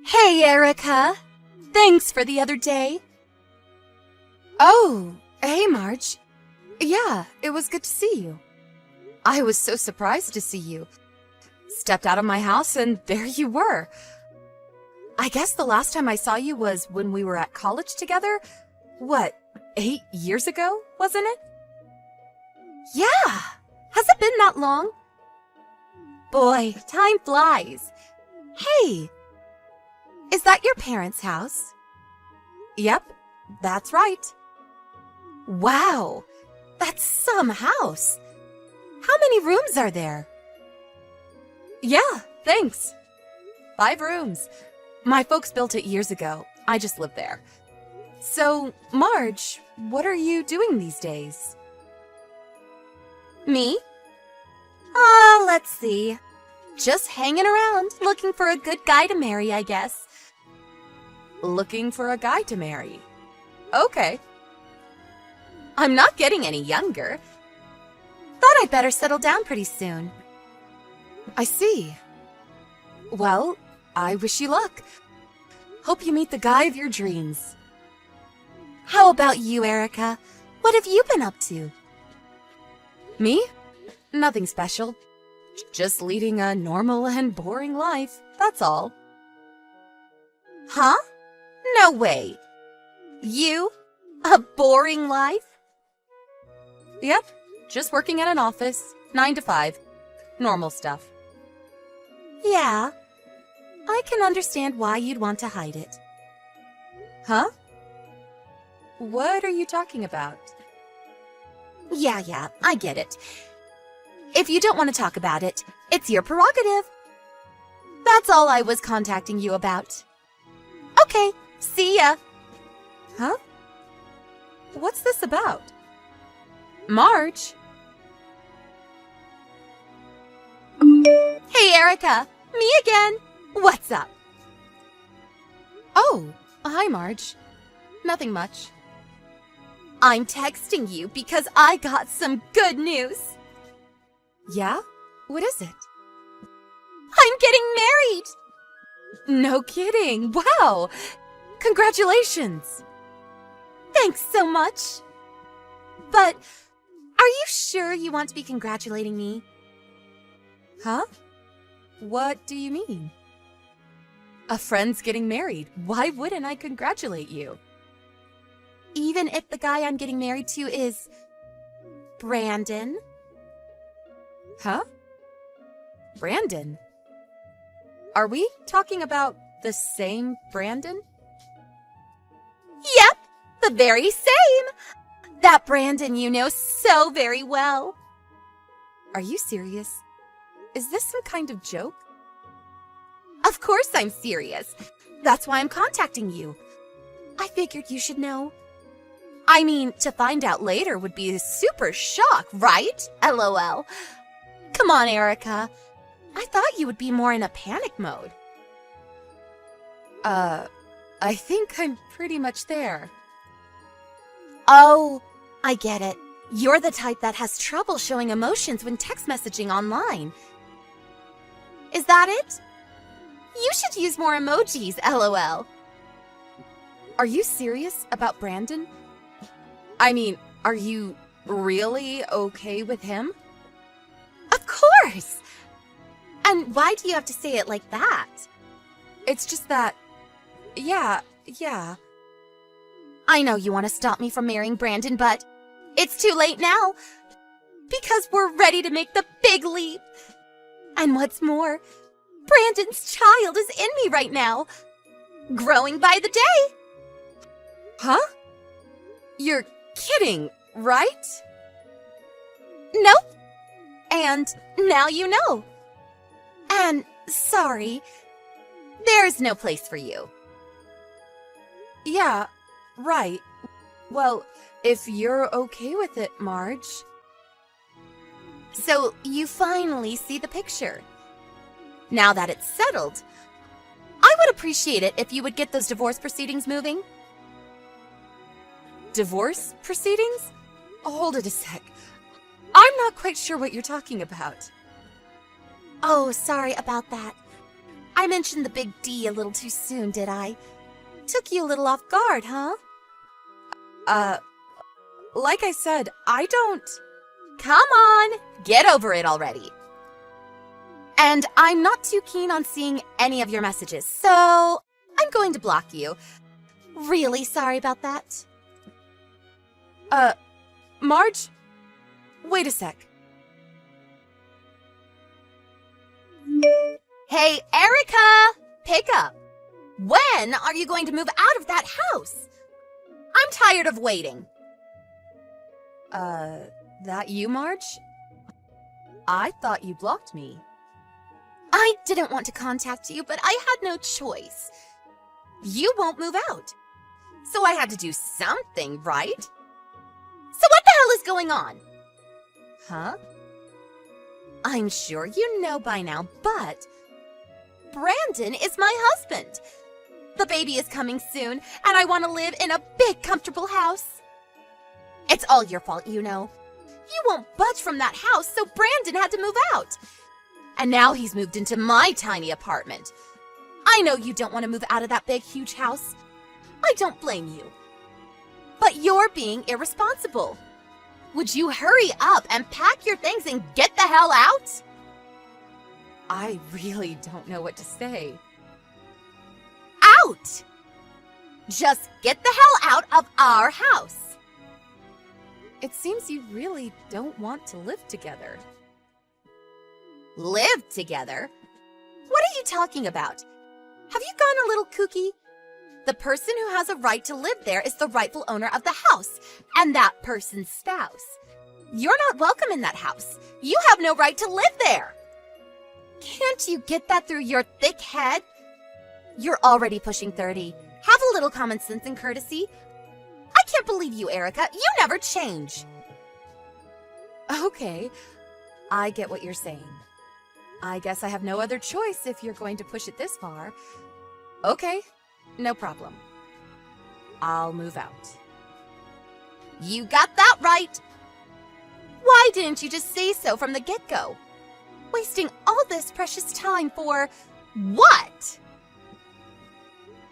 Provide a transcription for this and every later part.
Hey, Erica. Thanks for the other day. Oh, hey, Marge. Yeah, it was good to see you. I was so surprised to see you. Stepped out of my house and there you were. I guess the last time I saw you was when we were at college together. What, 8 years ago, wasn't it? Yeah! Has it been that long? Boy, time flies. Hey! Is that your parents' house? Yep, that's right. Wow, that's some house. How many rooms are there? Yeah, thanks. 5 rooms. My folks built it years ago. I just live there. So, Marge, what are you doing these days? Me? Let's see. Just hanging around, looking for a good guy to marry, I guess. Looking for a guy to marry. Okay. I'm not getting any younger. Thought I'd better settle down pretty soon. I see. Well, I wish you luck. Hope you meet the guy of your dreams. How about you, Erica? What have you been up to? Me? Nothing special. Just leading a normal and boring life, that's all. Huh? No way. You? A boring life? Yep, just working at an office, 9 to 5. Normal stuff. Yeah, I can understand why you'd want to hide it. Huh? What are you talking about? Yeah, I get it. If you don't want to talk about it, it's your prerogative. That's all I was contacting you about. Okay, see ya. Huh? What's this about? Marge? Hey, Erica. Me again. What's up? Oh, hi, Marge. Nothing much. I'm texting you because I got some good news. Yeah? What is it? I'm getting married! No kidding. Wow! Congratulations! Thanks so much. But are you sure you want to be congratulating me? Huh? What do you mean? A friend's getting married. Why wouldn't I congratulate you? Even if the guy I'm getting married to is Brandon? Huh? Brandon? Are we talking about the same Brandon? Yep, the very same. That Brandon you know so very well. Are you serious? Is this some kind of joke? Of course I'm serious. That's why I'm contacting you. I figured you should know. I mean, to find out later would be a super shock, right? LOL. Come on, Erica. I thought you would be more in a panic mode. I think I'm pretty much there. Oh, I get it. You're the type that has trouble showing emotions when text messaging online. Is that it? You should use more emojis, LOL. Are you serious about Brandon? I mean, are you really okay with him? Of course! And why do you have to say it like that? It's just that, yeah. I know you want to stop me from marrying Brandon, but it's too late now. Because we're ready to make the big leap. And what's more, Brandon's child is in me right now. Growing by the day. Huh? You're kidding, right? Nope. And now you know. And sorry, there's no place for you. Yeah, right. Well, if you're okay with it, Marge. So you finally see the picture. Now that it's settled, I would appreciate it if you would get those divorce proceedings moving. Divorce proceedings? Hold it a sec. I'm not quite sure what you're talking about. Oh, sorry about that. I mentioned the big D a little too soon, did I? Took you a little off guard, huh? Like I said, I don't... Come on, get over it already. And I'm not too keen on seeing any of your messages, so I'm going to block you. Really sorry about that. Marge? Wait a sec. Hey, Erica! Pick up. When are you going to move out of that house? I'm tired of waiting. That you, Marge? I thought you blocked me. I didn't want to contact you, but I had no choice. You won't move out. So I had to do something, right? So what the hell is going on? Huh? I'm sure you know by now, but Brandon is my husband. The baby is coming soon, and I want to live in a big, comfortable house. It's all your fault, you know. You won't budge from that house, so Brandon had to move out. And now he's moved into my tiny apartment. I know you don't want to move out of that big, huge house. I don't blame you. But you're being irresponsible. Would you hurry up and pack your things and get the hell out? I really don't know what to say. Out! Just get the hell out of our house. It seems you really don't want to live together. Live together? What are you talking about? Have you gone a little kooky? The person who has a right to live there is the rightful owner of the house, and that person's spouse. You're not welcome in that house. You have no right to live there. Can't you get that through your thick head? You're already pushing 30. Have a little common sense and courtesy. I can't believe you, Erica. You never change. Okay, I get what you're saying. I guess I have no other choice if you're going to push it this far. Okay, no problem. I'll move out. You got that right. Why didn't you just say so from the get-go? Wasting all this precious time for what?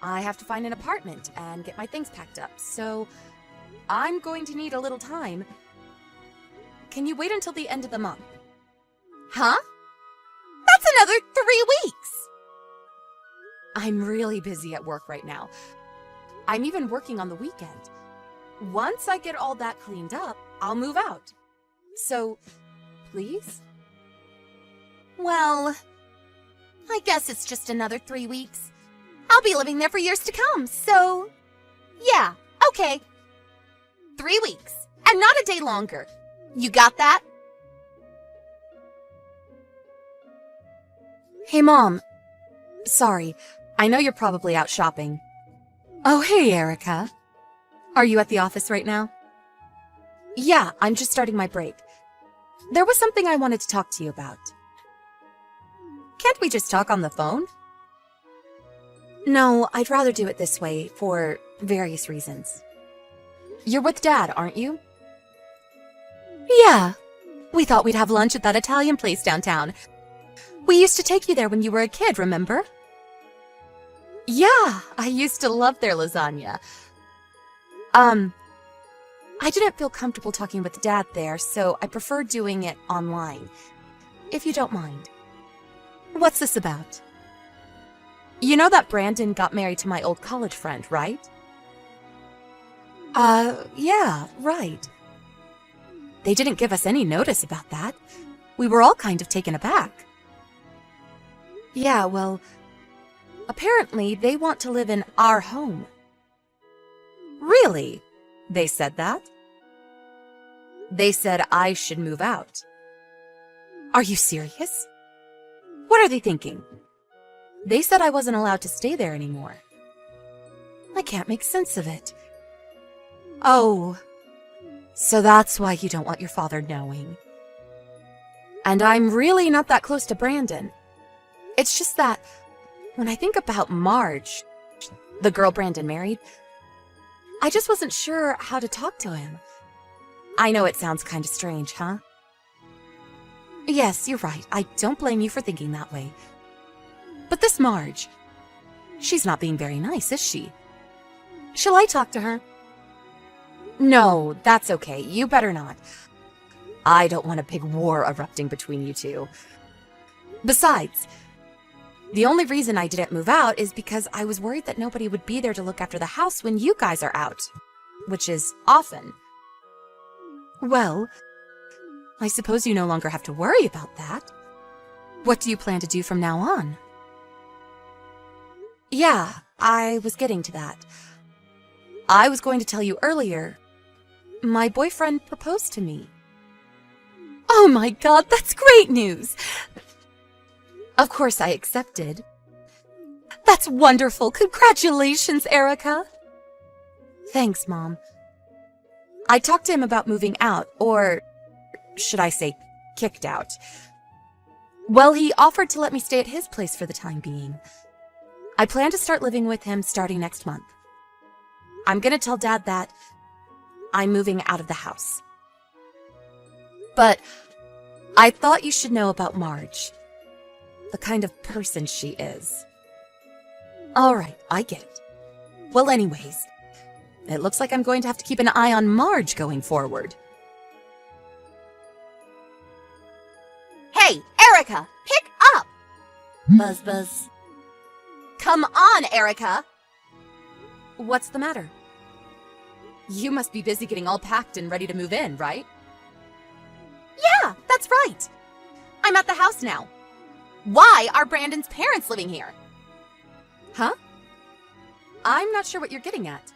I have to find an apartment and get my things packed up, so I'm going to need a little time. Can you wait until the end of the month? Huh? That's another 3 weeks! I'm really busy at work right now. I'm even working on the weekend. Once I get all that cleaned up, I'll move out. So, please? Well, I guess it's just another 3 weeks. I'll be living there for years to come, so... Yeah, okay. 3 weeks, and not a day longer. You got that? Hey, Mom. Sorry, I know you're probably out shopping. Oh, hey, Erica. Are you at the office right now? Yeah, I'm just starting my break. There was something I wanted to talk to you about. Can't we just talk on the phone? No, I'd rather do it this way for various reasons. You're with Dad, aren't you? Yeah. We thought we'd have lunch at that Italian place downtown. We used to take you there when you were a kid, remember? Yeah, I used to love their lasagna. I didn't feel comfortable talking with Dad there, so I prefer doing it online, if you don't mind. What's this about? You know that Brandon got married to my old college friend, right? Yeah, right. They didn't give us any notice about that. We were all kind of taken aback. Yeah, well, apparently they want to live in our home. Really? They said that? They said I should move out. Are you serious? What are they thinking? They said I wasn't allowed to stay there anymore. I can't make sense of it. Oh, so that's why you don't want your father knowing. And I'm really not that close to Brandon. It's just that when I think about Marge, the girl Brandon married, I just wasn't sure how to talk to him. I know it sounds kind of strange, huh? Yes, you're right. I don't blame you for thinking that way. But this Marge, she's not being very nice, is she? Shall I talk to her? No, that's okay. You better not. I don't want a big war erupting between you two. Besides, the only reason I didn't move out is because I was worried that nobody would be there to look after the house when you guys are out, which is often. Well, I suppose you no longer have to worry about that. What do you plan to do from now on? Yeah, I was getting to that. I was going to tell you earlier, my boyfriend proposed to me. Oh my God, that's great news! Of course I accepted. That's wonderful! Congratulations, Erica! Thanks, Mom. I talked to him about moving out, or should I say, kicked out. Well, he offered to let me stay at his place for the time being. I plan to start living with him starting next month. I'm gonna tell Dad that I'm moving out of the house. But I thought you should know about Marge. The kind of person she is. Alright, I get it. Well, anyways, it looks like I'm going to have to keep an eye on Marge going forward. Hey, Erica! Pick up! Buzz, buzz. Come on, Erica! What's the matter? You must be busy getting all packed and ready to move in, right? Yeah, that's right. I'm at the house now. Why are Brandon's parents living here? Huh? I'm not sure what you're getting at.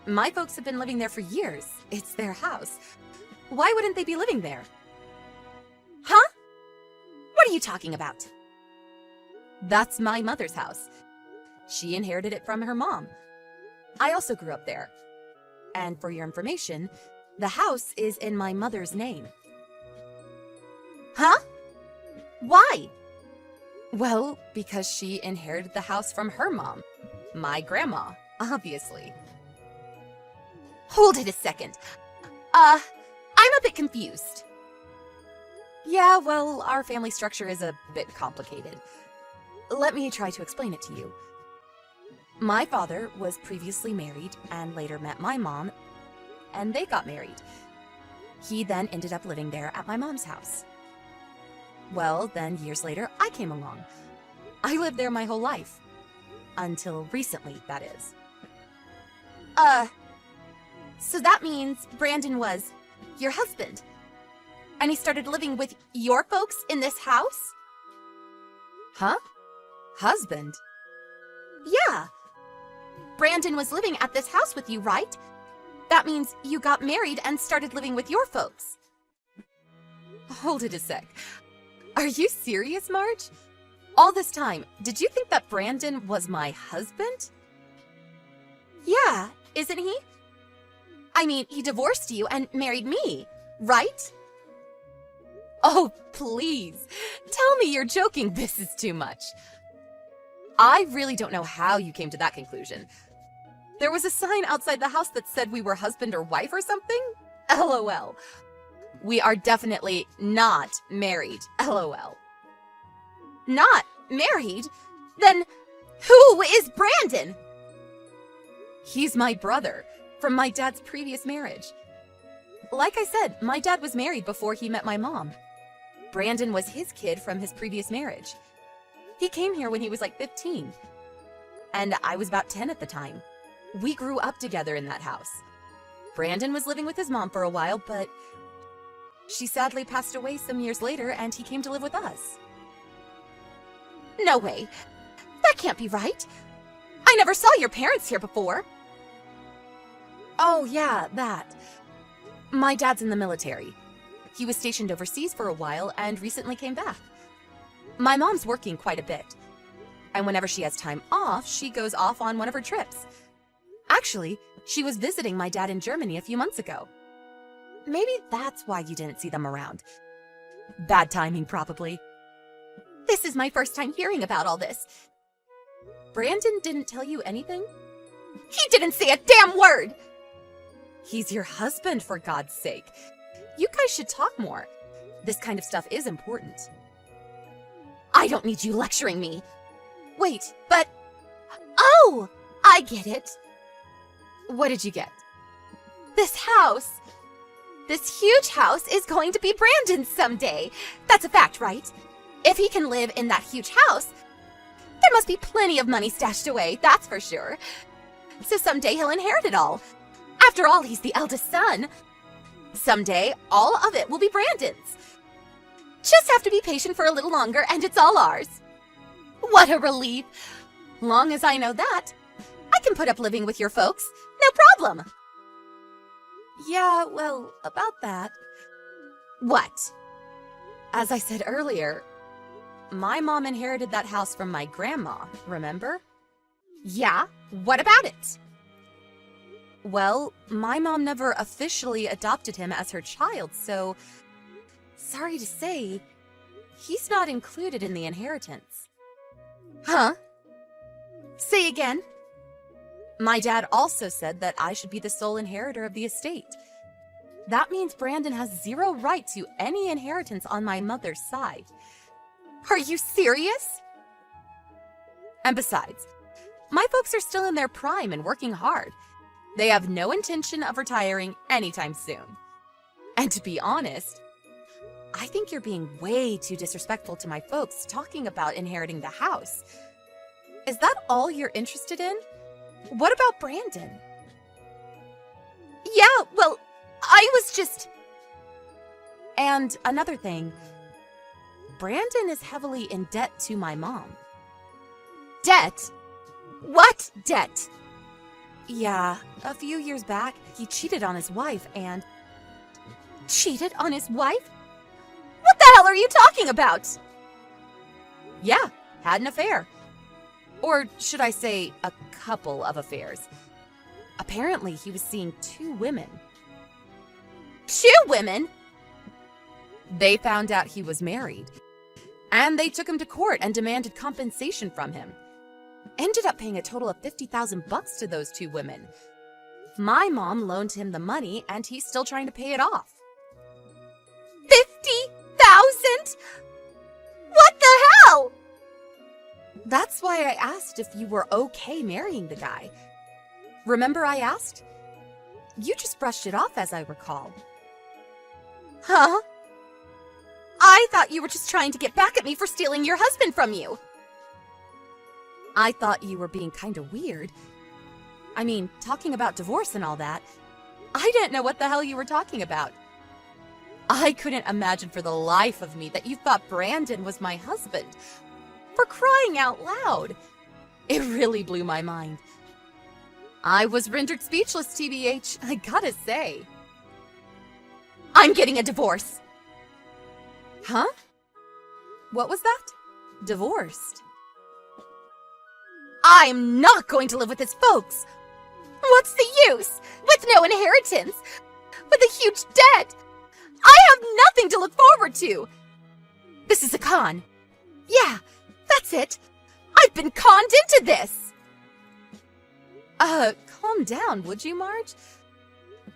My folks have been living there for years. It's their house. Why wouldn't they be living there? Huh? What are you talking about? That's my mother's house. She inherited it from her mom. I also grew up there. And for your information, the house is in my mother's name. Huh? Why? Well, because she inherited the house from her mom. My grandma, obviously. Hold it a second. I'm a bit confused. Yeah, well, our family structure is a bit complicated. Let me try to explain it to you. My father was previously married and later met my mom, and they got married. He then ended up living there at my mom's house. Well, then years later, I came along. I lived there my whole life. Until recently, that is. So that means Brandon was your husband. And he started living with your folks in this house? Huh? Husband? Yeah. Brandon was living at this house with you, right? That means you got married and started living with your folks. Hold it a sec. Are you serious, Marge? All this time, did you think that Brandon was my husband? Yeah, isn't he? I mean, he divorced you and married me, right? Oh, please. Tell me you're joking. This is too much. I really don't know how you came to that conclusion. There was a sign outside the house that said we were husband or wife or something? LOL. We are definitely not married. LOL. Not married? Then who is Brandon? He's my brother from my dad's previous marriage. Like I said, my dad was married before he met my mom. Brandon was his kid from his previous marriage. He came here when he was like 15. And I was about 10 at the time. We grew up together in that house. Brandon was living with his mom for a while, but she sadly passed away some years later and he came to live with us. No way. That can't be right. I never saw your parents here before. Oh yeah, that. My dad's in the military. He was stationed overseas for a while and recently came back. My mom's working quite a bit. And whenever she has time off, she goes off on one of her trips. Actually, she was visiting my dad in Germany a few months ago. Maybe that's why you didn't see them around. Bad timing, probably. This is my first time hearing about all this. Brandon didn't tell you anything? He didn't say a damn word! He's your husband, for God's sake. You guys should talk more. This kind of stuff is important. I don't need you lecturing me. Wait, but... Oh! I get it. What did you get? This house. This huge house is going to be Brandon's someday. That's a fact, right? If he can live in that huge house, there must be plenty of money stashed away, that's for sure. So someday he'll inherit it all. After all, he's the eldest son. Someday, all of it will be Brandon's. Just have to be patient for a little longer and it's all ours. What a relief. Long as I know that, I can put up living with your folks. No problem. Yeah, well, about that. What? As I said earlier, my mom inherited that house from my grandma, remember? Yeah, what about it? Well, my mom never officially adopted him as her child, so sorry to say, he's not included in the inheritance. Huh? Say again. My dad also said that I should be the sole inheritor of the estate. That means Brandon has zero right to any inheritance on my mother's side. Are you serious? And besides, my folks are still in their prime and working hard. They have no intention of retiring anytime soon. And to be honest, I think you're being way too disrespectful to my folks talking about inheriting the house. Is that all you're interested in? What about Brandon? Yeah, well, I was just... And another thing, Brandon is heavily in debt to my mom. Debt? What debt? Yeah, a few years back, he cheated on his wife and... Cheated on his wife? What the hell are you talking about? Yeah, had an affair. Or should I say, a couple of affairs. Apparently, he was seeing 2 women. 2 women? They found out he was married. And they took him to court and demanded compensation from him. Ended up paying a total of $50,000 to those 2 women. My mom loaned him the money and he's still trying to pay it off. 50,000? What the hell? That's why I asked if you were okay marrying the guy. Remember I asked? You just brushed it off as I recall. Huh? I thought you were just trying to get back at me for stealing your husband from you. I thought you were being kind of weird. I mean, talking about divorce and all that. I didn't know what the hell you were talking about. I couldn't imagine for the life of me that you thought Brandon was my husband. For crying out loud. It really blew my mind. I was rendered speechless, TBH, I gotta say. I'm getting a divorce. Huh? What was that? Divorced. I'm not going to live with his folks. What's the use? With no inheritance, with a huge debt, I have nothing to look forward to. This is a con. Yeah, that's it. I've been conned into this. Calm down, would you, Marge?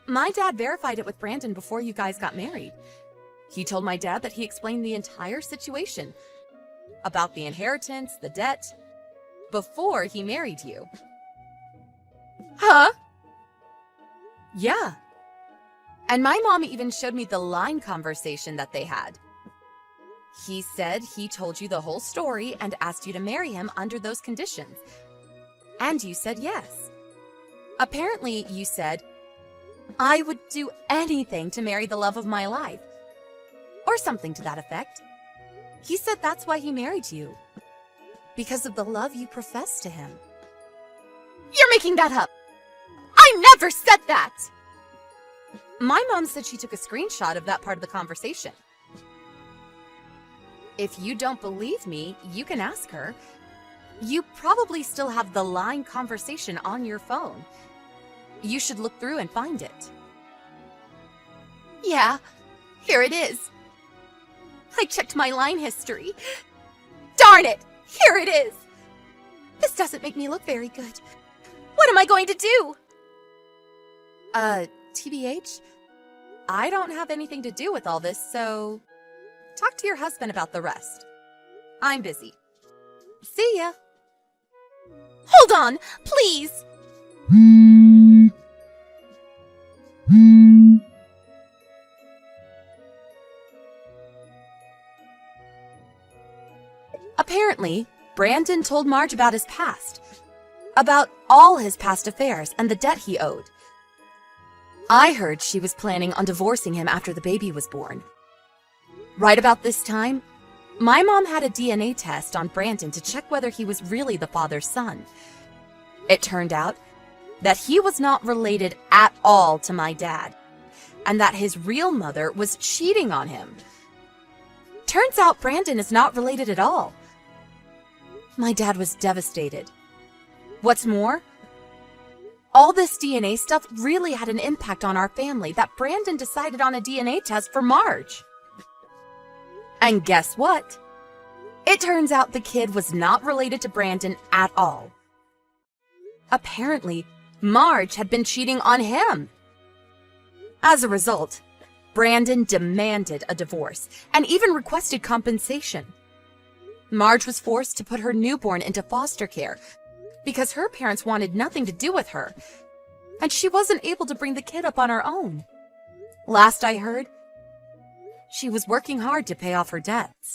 My dad verified it with Brandon before you guys got married. He told my dad that he explained the entire situation about the inheritance, the debt, before he married you. Huh? Yeah. And my mom even showed me the line conversation that they had. He said he told you the whole story and asked you to marry him under those conditions. And you said yes. Apparently, you said, I would do anything to marry the love of my life. Or something to that effect. He said that's why he married you. Because of the love you profess to him. You're making that up. I never said that! My mom said she took a screenshot of that part of the conversation. If you don't believe me, you can ask her. You probably still have the line conversation on your phone. You should look through and find it. Yeah, here it is. I checked my line history. Darn it! Here it is! This doesn't make me look very good. What am I going to do? TBH? I don't have anything to do with all this, so talk to your husband about the rest. I'm busy. See ya. Hold on, please. Apparently, Brandon told Marge about his past, about all his past affairs and the debt he owed. I heard she was planning on divorcing him after the baby was born. Right about this time, my mom had a DNA test on Brandon to check whether he was really the father's son. It turned out that he was not related at all to my dad, and that his real mother was cheating on him. Turns out Brandon is not related at all. My dad was devastated. What's more, all this DNA stuff really had an impact on our family that Brandon decided on a DNA test for Marge. And guess what? It turns out the kid was not related to Brandon at all. Apparently, Marge had been cheating on him. As a result, Brandon demanded a divorce and even requested compensation. Marge was forced to put her newborn into foster care because her parents wanted nothing to do with her, and she wasn't able to bring the kid up on her own. Last I heard, she was working hard to pay off her debts.